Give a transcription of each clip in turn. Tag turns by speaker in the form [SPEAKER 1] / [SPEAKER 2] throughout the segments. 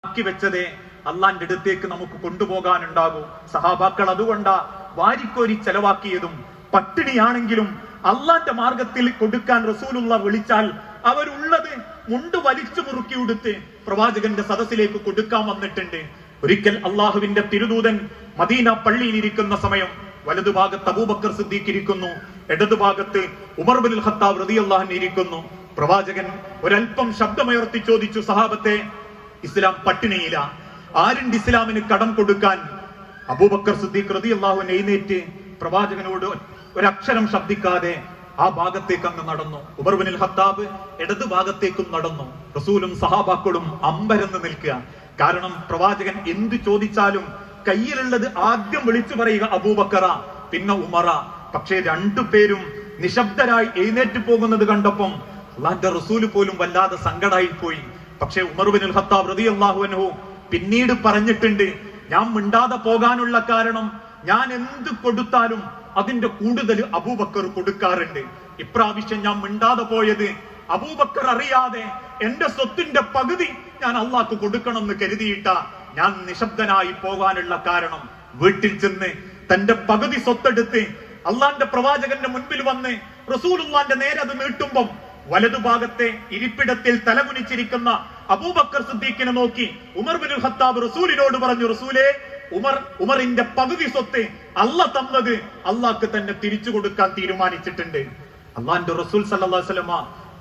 [SPEAKER 1] ആക്കി വെച്ചതേ അള്ളാന്റെ അടുത്തേക്ക് നമുക്ക് കൊണ്ടുപോകാനുണ്ടാകൂ. സഹാബാക്കൾ അതുകൊണ്ടാ വാരിക്കോരി ചെലവാക്കിയതും. പട്ടിണിയാണെങ്കിലും അള്ളാന്റെ മാർഗത്തിൽ കൊടുക്കാൻ റസൂലുള്ള വിളിച്ചാൽ അവരുള്ളത് മുണ്ട് വലിച്ചു മുറുക്കി ഉടുത്ത് പ്രവാചകന്റെ സദസ്സിലേക്ക് കൊടുക്കാൻ വന്നിട്ടുണ്ട്. ഒരിക്കൽ അള്ളാഹുവിന്റെ തിരുദൂതൻ മദീന പള്ളിയിൽ ഇരിക്കുന്ന സമയം വലതുഭാഗത്ത് അബൂബക്കർ സിദ്ദീഖ് ഇരിക്കുന്നു, ഇടതുഭാഗത്ത് ഉമർ ബിൻ ഖത്താബ് റളിയല്ലാഹു അൻഹു ഇരിക്കുന്നു. പ്രവാചകൻ ഒരൽപ്പം ശബ്ദമുയർത്തി ചോദിച്ചു, സഹാബത്തെ, ഇസ്ലാം പട്ടിണിയില്ല, ആരുണ്ട് ഇസ്ലാമിന് കടം കൊടുക്കാൻ? അബൂബക്കർ സിദ്ദീഖ് റളിയല്ലാഹു അൻഹു എഴുന്നേറ്റ് പ്രവാചകനോട് ഒരക്ഷരം ശബ്ദിക്കാതെ ആ ഭാഗത്തേക്ക് അങ്ങ് നടന്നു. ഉമർ ബിൻ ഖത്താബ് ഇടതു ഭാഗത്തേക്കും നടന്നു. റസൂലും സഹാബാക്കളും അമ്പരന്ന് നിൽക്കുക. കാരണം പ്രവാചകൻ എന്ത് ചോദിച്ചാലും കയ്യിലുള്ളത് ആദ്യം വിളിച്ചു പറയുക അബൂബക്കറ, പിന്നെ ഉമറ. പക്ഷേ രണ്ടുപേരും നിശബ്ദരായി എഴുന്നേറ്റ് പോകുന്നത് കണ്ടപ്പം അള്ളാന്റെ റസൂല് പോലും വല്ലാതെ സങ്കടായി പോയി. പക്ഷേ ഉമർ ബിൻ ഖത്താബ് റളിയല്ലാഹു അൻഹു പിന്നീട് പറഞ്ഞിട്ടുണ്ട്, ഞാൻ മിണ്ടാതെ പോകാനുള്ള കാരണം ഞാൻ എന്ത് കൊടുത്താലും അതിന്റെ കൂടുതൽ അബൂബക്കർ കൊടുക്കാറുണ്ട്. ഇപ്രാവശ്യം ഞാൻ മിണ്ടാതെ പോയത് അബൂബക്കർ അറിയാതെ എന്റെ സ്വത്തിന്റെ പകുതി ഞാൻ അള്ളാഹ്ക്ക് കൊടുക്കണം എന്ന് കരുതിയിട്ട ഞാൻ നിശബ്ദനായി പോകാനുള്ള കാരണം. വീട്ടിൽ ചെന്ന് തന്റെ പകുതി സ്വത്തെടുത്ത് അള്ളാന്റെ പ്രവാചകന്റെ മുൻപിൽ വന്ന് റസൂലുള്ളാന്റെ നേരെ അത് നീട്ടുമ്പം വലതുഭാഗത്തെ ഇരിപ്പിടത്തിൽ തലകുനിച്ചിരിക്കുന്ന അബൂബക്കർ സിദ്ദീഖിനെ നോക്കി ഉമർ ബിൻ ഖത്താബ് റസൂലിനോട് പറഞ്ഞു, റസൂലേ, ഉമറിന്റെ പകുതി സ്വത്ത് അല്ല തന്നത് അള്ളാഹ്ക്ക് തന്നെ തിരിച്ചു കൊടുക്കാൻ തീരുമാനിച്ചിട്ടുണ്ട്. അള്ളാന്റെ റസൂൽ സല്ലല്ലാഹു അലൈഹി വസല്ലമ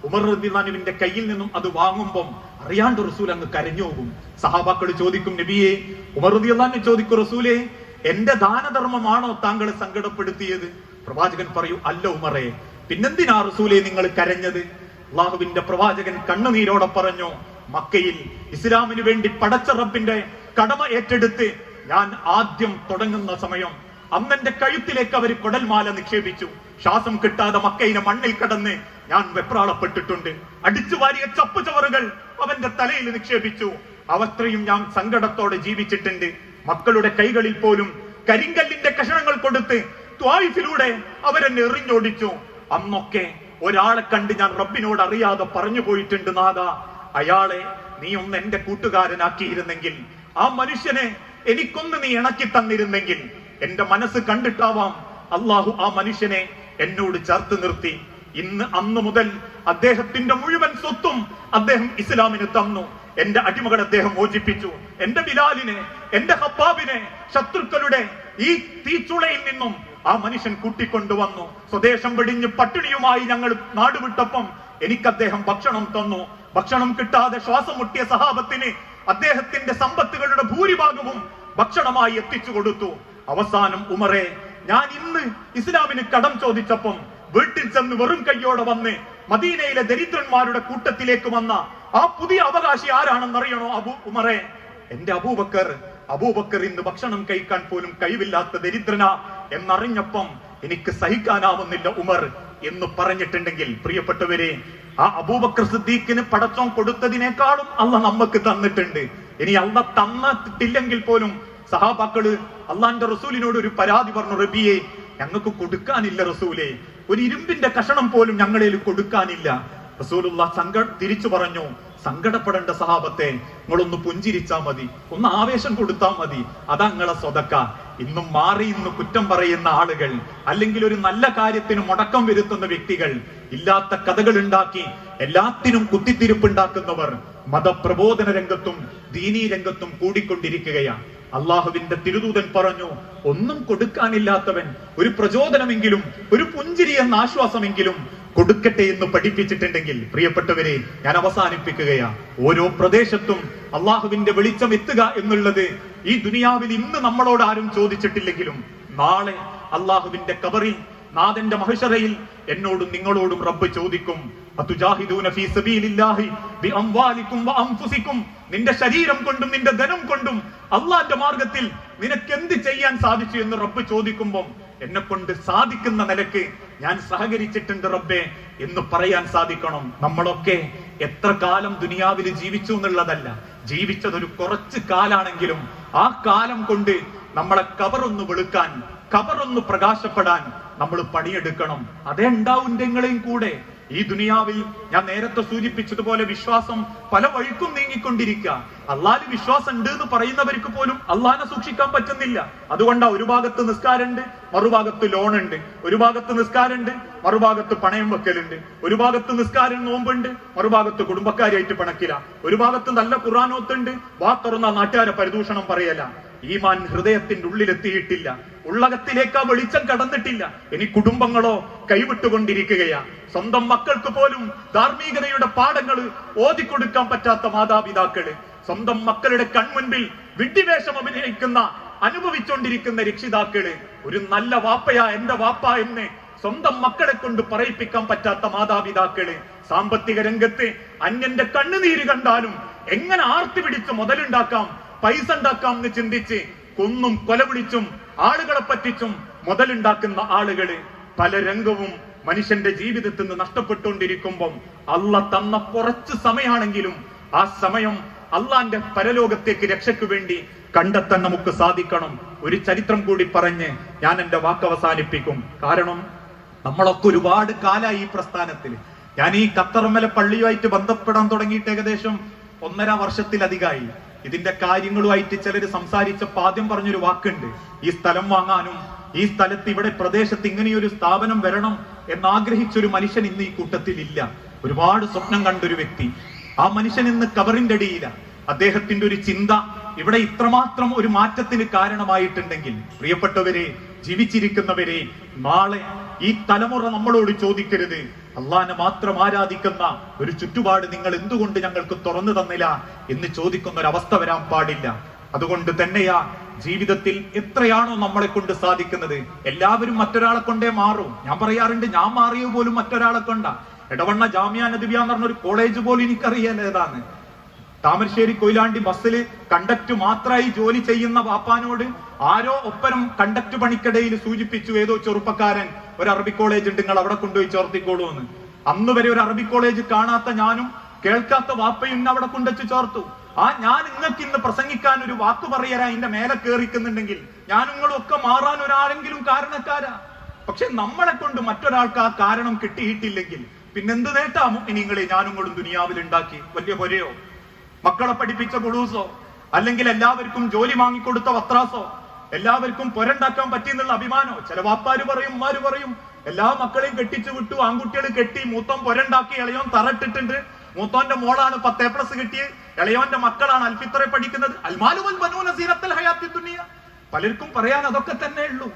[SPEAKER 1] ഉമർ റളിയല്ലാഹു അൻഹുവിന്റെ കയ്യിൽ നിന്നും അത് വാങ്ങുമ്പം അറിയാണ്ട് റസൂൽ അങ്ങ് കരഞ്ഞു പോകും. സഹാബാക്കൾ ചോദിക്കും, നബിയെ. ഉമർ റളിയല്ലാഹു അൻഹു ചോദിക്കും, റസൂലേ, എന്റെ ദാനധർമ്മമാണോ താങ്കൾ സങ്കടപ്പെടുത്തിയത്? പ്രവാചകൻ പറയൂ, അല്ല ഉമറേ, പിന്നെന്തിനാ റസൂലേ നിങ്ങൾ കരഞ്ഞത്? അള്ളാഹുവിന്റെ പ്രവാചകൻ കണ്ണുനീരോടെ പറഞ്ഞു, മക്കയിൽ ഇസ്ലാമിന് വേണ്ടി പടച്ച റബ്ബിന്റെ കടമ ഏറ്റെടുത്ത് ഞാൻ ആദ്യം തുടങ്ങുന്ന സമയം അന്നെന്റെ കഴുത്തിലേക്ക് അവർ കൊടൽമാല നിക്ഷേപിച്ചു. ശ്വാസം കിട്ടാതെ മക്കയിലെ മണ്ണിൽ കടന്ന് ഞാൻ വെപ്രാളപ്പെട്ടിട്ടുണ്ട്. അടിച്ചു വാരിയ ചപ്പുചവറുകൾ അവന്റെ തലയിൽ നിക്ഷേപിച്ചു. അവത്രയും ഞാൻ സങ്കടത്തോടെ ജീവിച്ചിട്ടുണ്ട്. മക്കളുടെ കൈകളിൽ പോലും കരിങ്കല്ലിന്റെ കഷണങ്ങൾ കൊടുത്ത് ത്വായിഫിലൂടെ അവരെന്നെ എറിഞ്ഞോടിച്ചു. അന്നൊക്കെ ഒരാളെ കണ്ട് ഞാൻ റബ്ബിനോട് അറിയാതെ പറഞ്ഞു പോയിട്ടുണ്ട്, നാഥാ, അയാളെ നീ ഒന്ന് എന്റെ കൂട്ടുകാരനാക്കിയിരുന്നെങ്കിൽ, ആ മനുഷ്യനെ എനിക്കൊന്ന് നീ ഇണക്കി തന്നിരുന്നെങ്കിൽ, എന്റെ മനസ്സ് കണ്ടിട്ടാവാം അള്ളാഹു ആ മനുഷ്യനെ എന്നോട് ചേർത്ത് നിർത്തി. അന്ന് മുതൽ അദ്ദേഹത്തിന്റെ മുഴുവൻ സ്വത്തും അദ്ദേഹം ഇസ്ലാമിന് തന്നു. എന്റെ അടിമകളെ അദ്ദേഹം മോചിപ്പിച്ചു. എന്റെ ബിലാലിനെ, എന്റെ ഖബ്ബാബിനെ ശത്രുക്കളുടെ ഈ തീച്ചുളയിൽ നിന്നും ആ മനുഷ്യൻ കൂട്ടിക്കൊണ്ടുവന്നു. സ്വദേശം വെടിഞ്ഞ് പട്ടിണിയുമായി ഞങ്ങൾ നാടുവിട്ടപ്പം എനിക്ക് അദ്ദേഹം ഭക്ഷണം തന്നു. ഭക്ഷണം കിട്ടാതെ ശ്വാസം മുട്ടിയ സഹാബത്തിന് അദ്ദേഹത്തിന്റെ സമ്പത്തുകളുടെ ഭൂരിഭാഗവും ഭക്ഷണമായി എത്തിച്ചു കൊടുത്തു. അവസാനം ഉമറെ, ഞാൻ ഇന്ന് ഇസ്ലാമിന് കടം ചോദിച്ചപ്പം വീട്ടിൽ ചെന്ന് വെറും കയ്യോടെ വന്ന് മദീനയിലെ ദരിദ്രന്മാരുടെ കൂട്ടത്തിലേക്ക് വന്ന ആ പുതിയ അവകാശി ആരാണെന്നറിയണോ? ഉമറെ, എന്റെ അബൂബക്കർ. അബൂബക്കർ ഇന്ന് ഭക്ഷണം കഴിക്കാൻ പോലും കഴിവില്ലാത്ത ദരിദ്രനാ എന്നറിഞ്ഞപ്പം എനിക്ക് സഹിക്കാനാവുന്നില്ല ഉമർ എന്ന് പറഞ്ഞിട്ടുണ്ടെങ്കിൽ, പ്രിയപ്പെട്ടവരെ, ആ അബൂബക്കർ സിദ്ദീഖിന് പടച്ചോൻ കൊടുത്തതിനേക്കാളും അള്ളാഹ് നമുക്ക് തന്നിട്ടുണ്ട്. ഇനി അള്ളാഹ് തന്നിട്ടില്ലെങ്കിൽ പോലും സഹാബാക്കള് അള്ളാന്റെ റസൂലിനോട് ഒരു പരാതി പറഞ്ഞു, റബിയെ, ഞങ്ങൾക്ക് കൊടുക്കാനില്ല റസൂലേ, ഒരു ഇരുമ്പിന്റെ കഷണം പോലും ഞങ്ങളിൽ കൊടുക്കാനില്ല. റസൂലുള്ളാഹ് തിരിച്ചു പറഞ്ഞു, സങ്കടപ്പെടേണ്ട സഹാബത്തെ, നിങ്ങളൊന്ന് പുഞ്ചിരിച്ചാ മതി, ഒന്ന് ആവേശം കൊടുത്താൽ മതി, അതാ നിങ്ങളെ സ്വതക്ക. ഇന്നും മാറി ഇന്ന് കുറ്റം പറയുന്ന ആളുകൾ, അല്ലെങ്കിൽ ഒരു നല്ല കാര്യത്തിന് മുടക്കം വരുത്തുന്ന വ്യക്തികൾ, ഇല്ലാത്ത കഥകൾ ഉണ്ടാക്കി എല്ലാത്തിനും കുത്തിത്തിരിപ്പുണ്ടാക്കുന്നവർ മതപ്രബോധന രംഗത്തും ദീനീ രംഗത്തും കൂടിക്കൊണ്ടിരിക്കുകയാണ്. അള്ളാഹുവിന്റെ തിരുദൂതൻ പറഞ്ഞു, ഒന്നും കൊടുക്കാനില്ലാത്തവൻ ഒരു പ്രചോദനമെങ്കിലും, ഒരു പുഞ്ചിരി എന്ന ആശ്വാസമെങ്കിലും കൊടുക്കട്ടെ എന്ന് പഠിപ്പിച്ചിട്ടുണ്ടെങ്കിൽ, പ്രിയപ്പെട്ടവരെ, ഞാൻ അവസാനിപ്പിക്കുകയാണ്. ഓരോ പ്രദേശത്തും അള്ളാഹുവിന്റെ വെളിച്ചം എത്തുക എന്നുള്ളത് ഈ ദുനിയാവിൽ ഇന്ന് നമ്മളോട് ആരും ചോദിച്ചിട്ടില്ലെങ്കിലും നാളെ അള്ളാഹുവിന്റെ ഖബറിൽ, നാഥന്റെ മഹ്ശറയിൽ എന്നോടും നിങ്ങളോടും റബ്ബ് ചോദിക്കും, അതുജാഹിദൂന ഫീ സബീലില്ലാഹി ബിഅംവാലികും വഅൻഫുസികും, നിന്റെ ശരീരം കൊണ്ടും നിന്റെ ധനം കൊണ്ടും അള്ളാന്റെ മാർഗത്തിൽ നിനക്ക് എന്ത് ചെയ്യാൻ സാധിച്ചു എന്ന് റബ്ബ് ചോദിക്കുമ്പോൾ എന്നെ കൊണ്ട് സാധിക്കുന്ന നിലക്ക് ഞാൻ സഹകരിച്ചിട്ടുണ്ട് റബ്ബേ എന്ന് പറയാൻ സാധിക്കണം. നമ്മളൊക്കെ എത്ര കാലം ദുനിയാവിൽ ജീവിച്ചു എന്നുള്ളതല്ല, ജീവിച്ചതൊരു കുറച്ച് കാലാണെങ്കിലും ആ കാലം കൊണ്ട് നമ്മളെ ഖബറൊന്ന് വെളുക്കാൻ, ഖബറൊന്ന് പ്രകാശപ്പെടാൻ നമ്മൾ പണിയെടുക്കണം. അതേ ഉണ്ടാവും നിങ്ങളെയും കൂടെ. ഈ ദുനിയാവിൽ ഞാൻ നേരത്തെ സൂചിപ്പിച്ചതുപോലെ വിശ്വാസം പല വഴിക്കും നീങ്ങിക്കൊണ്ടിരിക്കുക. അള്ളാഹ് വിശ്വാസം ഉണ്ട് എന്ന് പറയുന്നവർക്ക് പോലും അള്ളാഹിനെ സൂക്ഷിക്കാൻ പറ്റുന്നില്ല. അതുകൊണ്ടാ ഒരു ഭാഗത്ത് നിസ്കാരമുണ്ട്, മറുഭാഗത്ത് ലോണുണ്ട്. ഒരു ഭാഗത്ത് നിസ്കാരമുണ്ട്, മറുഭാഗത്ത് പണയം വെക്കലുണ്ട്. ഒരു ഭാഗത്ത് നിസ്കാരം നോമ്പുണ്ട്, മറുഭാഗത്ത് കുടുംബക്കാരായിട്ട് പിണക്കില്ല. ഒരു ഭാഗത്ത് നല്ല ഖുർആനോത്തുണ്ട്, വാ തുറന്ന നാട്ടുകാരെ പരിദൂഷണം പറയല. ഈമാൻ ഹൃദയത്തിന്റെ ഉള്ളിലെത്തിയിട്ടില്ല, ഉള്ളകത്തിലേക്ക് ആ വെളിച്ചം കടന്നിട്ടില്ല. ഇനി കുടുംബങ്ങളോ കൈവിട്ടുകൊണ്ടിരിക്കുകയാ. സ്വന്തം മക്കൾക്ക് പോലും ധാർമ്മികതയുടെ പാഠങ്ങൾ ഓതിക്കൊടുക്കാൻ പറ്റാത്ത മാതാപിതാക്കള്, സ്വന്തം മക്കളുടെ കൺമുൻപിൽ വിഡ്ഢിവേഷം അഭിനയിക്കുന്ന അനുഭവിച്ചുകൊണ്ടിരിക്കുന്ന രക്ഷിതാക്കള്, ഒരു നല്ല വാപ്പയാ എന്റെ വാപ്പ എന്ന് സ്വന്തം മക്കളെ കൊണ്ട് പറയിപ്പിക്കാൻ പറ്റാത്ത മാതാപിതാക്കള്, സാമ്പത്തിക രംഗത്ത് അന്യന്റെ കണ്ണുനീര് കണ്ടാലും എങ്ങനെ ആർത്തി പിടിച്ച് മുതലുണ്ടാക്കാം, പൈസ ഉണ്ടാക്കാം എന്ന് ചിന്തിച്ച് കൊന്നും കൊലവിളിച്ചും ആളുകളെ പറ്റിച്ചും മുതലുണ്ടാക്കുന്ന ആളുകള് പല രംഗവും മനുഷ്യന്റെ ജീവിതത്തിൽ നിന്ന് നഷ്ടപ്പെട്ടുകൊണ്ടിരിക്കുമ്പം അള്ള തന്ന കുറച്ച് സമയമാണെങ്കിലും ആ സമയം അള്ളാന്റെ പരലോകത്തേക്ക് രക്ഷയ്ക്ക് വേണ്ടി കണ്ടെത്താൻ നമുക്ക് സാധിക്കണം. ഒരു ചരിത്രം കൂടി പറഞ്ഞ് ഞാൻ എന്റെ വാക്ക് അവസാനിപ്പിക്കും. കാരണം നമ്മളൊക്കെ ഒരുപാട് കാലമായി ഈ പ്രസ്ഥാനത്തിൽ. ഞാൻ ഈ ഖത്തർമല പള്ളിയുമായിട്ട് ബന്ധപ്പെടാൻ തുടങ്ങിയിട്ട് ഏകദേശം 1.5 വർഷത്തിലധികമായി. ഇതിന്റെ കാര്യങ്ങളുമായിട്ട് ചിലർ സംസാരിച്ചപ്പോൾ ആദ്യം പറഞ്ഞൊരു വാക്കുണ്ട്, ഈ സ്ഥലം വാങ്ങാനും ഈ സ്ഥലത്ത് ഇവിടെ പ്രദേശത്ത് ഇങ്ങനെയൊരു സ്ഥാപനം വരണം എന്നാഗ്രഹിച്ചൊരു മനുഷ്യൻ ഇന്ന് ഈ കൂട്ടത്തിൽ ഇല്ല. ഒരുപാട് സ്വപ്നം കണ്ടൊരു വ്യക്തി. ആ മനുഷ്യൻ ഇന്ന് കബറിന്റെ അടിയില. അദ്ദേഹത്തിന്റെ ഒരു ചിന്ത ഇവിടെ ഇത്രമാത്രം ഒരു മാറ്റത്തിന് കാരണമായിട്ടുണ്ടെങ്കിൽ, പ്രിയപ്പെട്ടവരെ, ജീവിച്ചിരിക്കുന്നവരെ, നാളെ ഈ തലമുറ നമ്മളോട് ചോദിക്കരുത്, അള്ളാഹിനെ മാത്രം ആരാധിക്കുന്ന ഒരു ചുറ്റുപാട് നിങ്ങൾ എന്തുകൊണ്ട് ഞങ്ങൾക്ക് തുറന്നു തന്നില്ല എന്ന് ചോദിക്കുന്ന ഒരു അവസ്ഥ വരാൻ പാടില്ല. അതുകൊണ്ട് തന്നെയാ ജീവിതത്തിൽ എത്രയാണോ നമ്മളെ കൊണ്ട് സാധിക്കുന്നത്, എല്ലാവരും മറ്റൊരാളെ കൊണ്ടേ മാറും. ഞാൻ പറയാറുണ്ട്, ഞാൻ മാറിയ പോലും മറ്റൊരാളെ കൊണ്ടാ. എടവണ്ണ ജാമിയ നദിബിയ എന്ന് പറഞ്ഞൊരു കോളേജ് പോലും എനിക്കറിയാൻ ഏതാണ്. താമരശ്ശേരി കൊയിലാണ്ടി ബസ്സിൽ കണ്ടക്ട് മാത്രമായി ജോലി ചെയ്യുന്ന വാപ്പാനോട് ആരോ ഒപ്പരം കണ്ടക്ട് പണിക്കിടയിൽ സൂചിപ്പിച്ചു, ഏതോ ചെറുപ്പക്കാരൻ, ഒരു അറബി കോളേജ് ഉണ്ട്, നിങ്ങൾ അവിടെ കൊണ്ടുപോയി ചേർത്തിക്കോളൂ എന്ന്. അന്ന് വരെ ഒരു അറബി കോളേജ് കാണാത്ത ഞാനും കേൾക്കാത്ത വാപ്പയും ഇന്ന് അവിടെ കൊണ്ടുവച്ച് ചേർത്തു. ഞാൻ നിങ്ങൾക്ക് ഇന്ന് പ്രസംഗിക്കാൻ ഒരു വാക്ക് പറയാൻ അതിന്റെ മേലെ കേറിക്കുന്നുണ്ടെങ്കിൽ ഞാൻ നിങ്ങളും ഒക്കെ മാറാൻ ഒരാളെങ്കിലും കാരണക്കാരാ. പക്ഷെ നമ്മളെ കൊണ്ട് മറ്റൊരാൾക്ക് ആ കാരണം കിട്ടിയിട്ടില്ലെങ്കിൽ പിന്നെന്ത് നേട്ടാമോ നിങ്ങളെ ഞാനും ദുനിയാവിൽ ഉണ്ടാക്കി? വലിയ പൊരയോ, മക്കളെ പഠിപ്പിച്ച കുളൂസോ, അല്ലെങ്കിൽ എല്ലാവർക്കും ജോലി വാങ്ങിക്കൊടുത്ത വത്രാസോ, എല്ലാവർക്കും പൊരണ്ടാക്കാൻ പറ്റിയെന്നുള്ള അഭിമാനോ? ചില വാപ്പാര് പറയും, ഉമ്മാര് പറയും, എല്ലാ മക്കളെയും കെട്ടിച്ചു വിട്ടു, ആൺകുട്ടികൾ കെട്ടി, മൂത്തോൻ പൊരണ്ടാക്കി, ഇളയോൻ തറട്ടിട്ടുണ്ട്, മൂത്തോന്റെ മോളാണ് 10A+ കിട്ടിയത്, ഇളയോന്റെ മക്കളാണ് അൽഫിത്രെ പഠിക്കുന്നത്. അൽമാലുവൽ ബനൂന സീറത്തുൽ ഹയാത്തി ദുനിയ. പലർക്കും പറയാൻ അതൊക്കെ തന്നെ ഉള്ളൂ.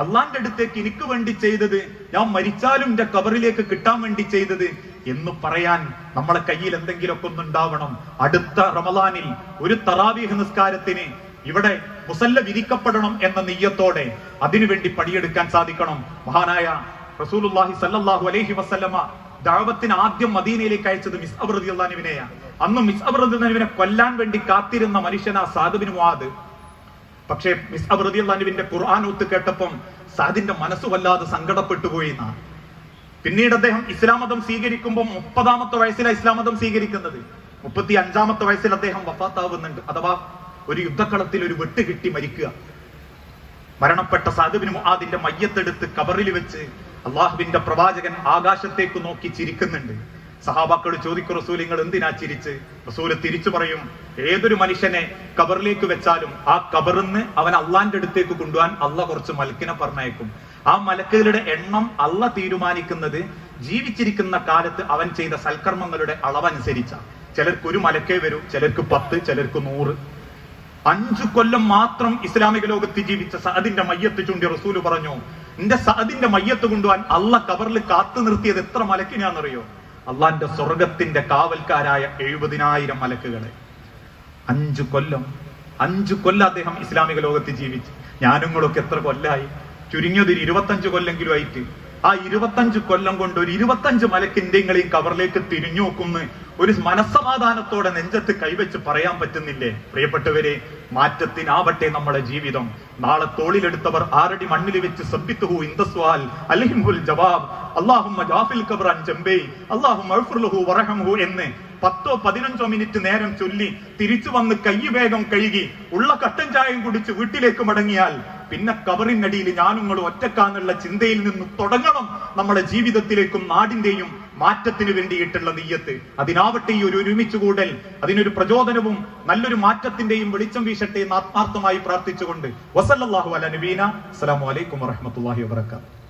[SPEAKER 1] അള്ളാന്റെ അടുത്തേക്ക് എനിക്ക് വേണ്ടി ചെയ്തത്, ഞാൻ മരിച്ചാലും എന്റെ കബറിലേക്ക് കിട്ടാൻ വേണ്ടി ചെയ്തത് എന്ന് പറയാൻ നമ്മളെ കയ്യിൽ എന്തെങ്കിലുമൊക്കെ ഒന്നുണ്ടാവണം. അടുത്ത റമദാനിൽ ഒരു തറാവീഹ് നിസ്കാരത്തിന് ഇവിടെ മുസല്ല വിരിക്കപ്പെടണം എന്ന നിയ്യത്തോടെ അതിനുവേണ്ടി പണിയെടുക്കാൻ സാധിക്കണം. മഹാനായ റസൂലുള്ളാഹി സ്വല്ലല്ലാഹു അലൈഹി വസല്ലമ ദഅവത്തിന് ആദ്യം മദീനയിലേക്ക് അയച്ചത് മിസ്അബ് റളിയല്ലാഹു അൻഹുവിനെയാണ്. അന്ന് മിസ്അബ് റളിയല്ലാഹു അൻഹുവിനെ കൊല്ലാൻ വേണ്ടി കാത്തിരുന്ന മനുഷ്യനാ സഅദ് ബിൻ മുആദ്. പക്ഷേ മിസ്അബ് റളിയല്ലാഹു അൻഹുവിന്റെ ഖുർആൻ ഓത്ത് കേട്ടപ്പം സഅദിന്റെ മനസ്സ് വല്ലാതെ സങ്കടപ്പെട്ടു പോയി എന്നാണ്. പിന്നീട് അദ്ദേഹം ഇസ്ലാം മതം സ്വീകരിക്കുമ്പോൾ 30ാമത്തെ വയസ്സിലാണ് ഇസ്ലാം മതം സ്വീകരിക്കുന്നത്. 35ാമത്തെ വയസ്സിൽ അദ്ദേഹം വഫാത്താവുന്നുണ്ട്. അഥവാ ഒരു യുദ്ധക്കളത്തിൽ ഒരു വെട്ട് കിട്ടി മരിക്കുക. മരണപ്പെട്ട സഅദ് ബിൻ മുആദിന്റെ മയ്യത്തെടുത്ത് കബറിൽ വെച്ച് അള്ളാഹുവിന്റെ പ്രവാചകൻ ആകാശത്തേക്ക് നോക്കി ചിരിക്കുന്നുണ്ട്. സഹാബാക്കൾ ചോദിക്കും, റസൂൽ നിങ്ങൾ എന്തിനാ ചിരിച്ച്? റസൂൽ തിരിച്ചു പറയും, ഏതൊരു മനുഷ്യനെ കബറിലേക്ക് വെച്ചാലും ആ കബറിന്ന് അവൻ അള്ളാന്റെ അടുത്തേക്ക് കൊണ്ടുപോകാൻ അള്ള കുറച്ച് മലക്കിനെ പറഞ്ഞയക്കും. ആ മലക്കുകളുടെ എണ്ണം അള്ള തീരുമാനിക്കുന്നത് ജീവിച്ചിരിക്കുന്ന കാലത്ത് അവൻ ചെയ്ത സൽക്കർമ്മങ്ങളുടെ അളവനുസരിച്ച. ചിലർക്ക് 1 മലക്കേ വരൂ, ചിലർക്ക് 10, ചിലർക്ക് 100. 5 കൊല്ലം മാത്രം ഇസ്ലാമിക ലോകത്ത് ജീവിച്ച സഅദിന്റെ മയ്യത്ത് ചൂണ്ടി റസൂല് പറഞ്ഞു, എന്റെ സഅദിന്റെ മയ്യത്ത് കൊണ്ടുപോകാൻ അള്ള കബറിൽ കാത്തു നിർത്തിയത് എത്ര മലക്കിനാണെന്നറിയോ? അള്ളാന്റെ സ്വർഗത്തിന്റെ കാവൽക്കാരായ 70,000 മലക്കുകളെ. 5 കൊല്ലം അദ്ദേഹം ഇസ്ലാമിക ലോകത്ത് ജീവിച്ചു. ഞാനുങ്ങളൊക്കെ എത്ര കൊല്ലായി? ചുരുങ്ങിയത് 25 കൊല്ലെങ്കിലും ആയിട്ട്. ആ 25 കൊല്ലം കൊണ്ട് ഒരു 25 മലക്കിന്റെയും കബറിലേക്ക് തിരിഞ്ഞു നോക്കുന്ന ഒരു മനസ്സമാധാനത്തോടെ നെഞ്ചത്ത് കൈവച്ച് പറയാൻ പറ്റുന്നില്ലേ? പ്രിയപ്പെട്ടവരെ, മാറ്റത്തിനാവട്ടെ നമ്മുടെ ജീവിതം. നാളെ തോളിലെടുത്തവർ 6 അടി മണ്ണിൽ വെച്ച് സബ്ബിത്തുഹു ഇൻദസ്വാൽ അലൈഹിമുൽ ജവാബ് അല്ലാഹുമ്മ ജാഫിൽ ഖബ്റൻ ജംബൈ അല്ലാഹുമ്മ അഗ്ഫിർ ലഹു വറഹംഹു എന്ന് 10-15 മിനിറ്റ് നേരം ചൊല്ലി തിരിച്ചു വന്ന് കൈ വേഗം കഴുകി ഉള്ള കട്ടൻ ചായയും കുടിച്ച് വീട്ടിലേക്ക് മടങ്ങിയാൽ പിന്നെ കബറിനടിയിൽ ഞാനും നിങ്ങളും ഒറ്റക്കാന്നുള്ള ചിന്തയിൽ നിന്ന് തുടങ്ങണം നമ്മുടെ ജീവിതത്തിലേക്കും നാടിന്റെയും മാറ്റത്തിന് വേണ്ടിയിട്ടുള്ള നിയ്യത്ത്. അതിനാവട്ടെ ഈ ഒരു ഒരുമിച്ച് കൂടൽ അതിനൊരു പ്രചോദനവും നല്ലൊരു മാറ്റത്തിന്റെയും വെളിച്ചം വീശട്ടെ എന്ന് ആത്മാർത്ഥമായി പ്രാർത്ഥിച്ചുകൊണ്ട് വസല്ലല്ലാഹു അലാ നബീന അസ്സലാമു അലൈക്കും വറഹ്മത്തുള്ളാഹി വബറകാതുഹു.